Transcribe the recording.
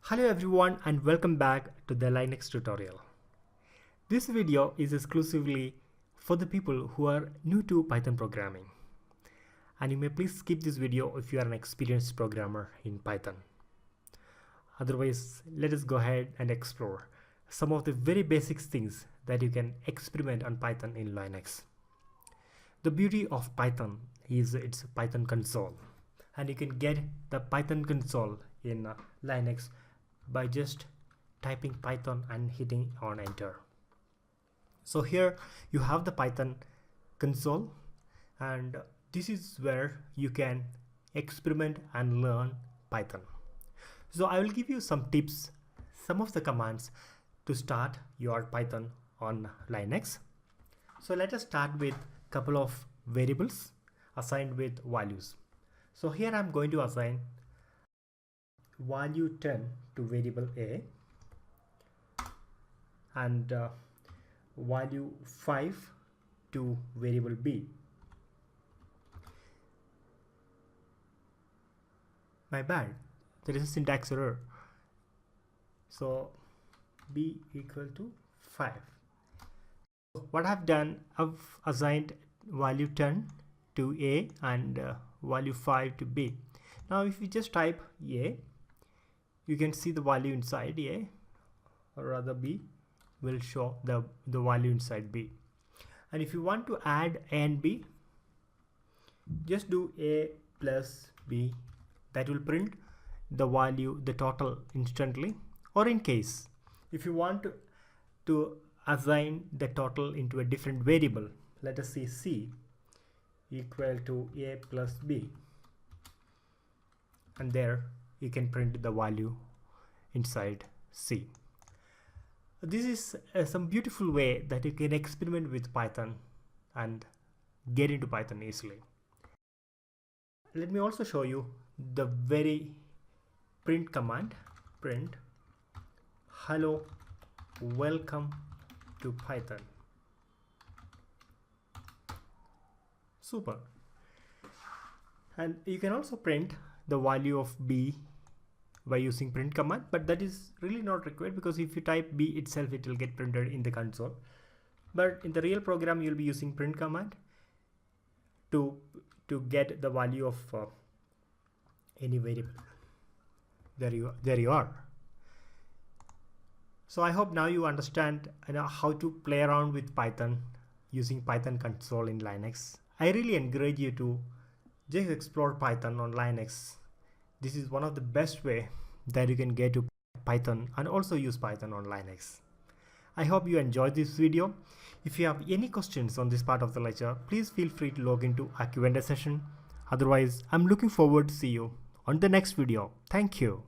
Hello everyone and welcome back to the Linux tutorial. This video is exclusively for the people who are new to Python programming. And you may please skip this video if you are an experienced programmer in Python. Otherwise, let us go ahead and explore some of the very basic things that you can experiment on Python in Linux. The beauty of Python is its Python console. And you can get the Python console in Linux by just typing Python and hitting on enter. So here you have the Python console, and this is where you can experiment and learn Python. So I will give you some tips, some of the commands to start your Python on Linux. So let us start with a couple of variables assigned with values. So here I'm going to assign value 10 to variable A and value 5 to variable B. My bad, there is a syntax error. So B equal to 5. What I've done, I've assigned value 10 to A and value 5 to B. Now if you just type A, you can see the value inside A, or rather B will show the value inside B. And if you want to add A and B, just do A plus B. That will print the value, the total instantly. Or in case, if you want to assign the total into a different variable, let us say C equal to A plus B. And there you can print the value inside C. This is some beautiful way that you can experiment with Python and get into Python easily. Let me also show you the very print command. Print hello, welcome to Python. Super. And you can also print the value of B by using print command, but that is really not required because if you type B itself, it will get printed in the console. But in the real program, you'll be using print command to get the value of any variable. There you are. So I hope now you understand how to play around with Python using Python console in Linux. I really encourage you to just explore Python on Linux. This is one of the best way that you can get to Python and also use Python on Linux. I hope you enjoyed this video. If you have any questions on this part of the lecture, please feel free to log into a Q&A session. Otherwise, I'm looking forward to see you on the next video. Thank you.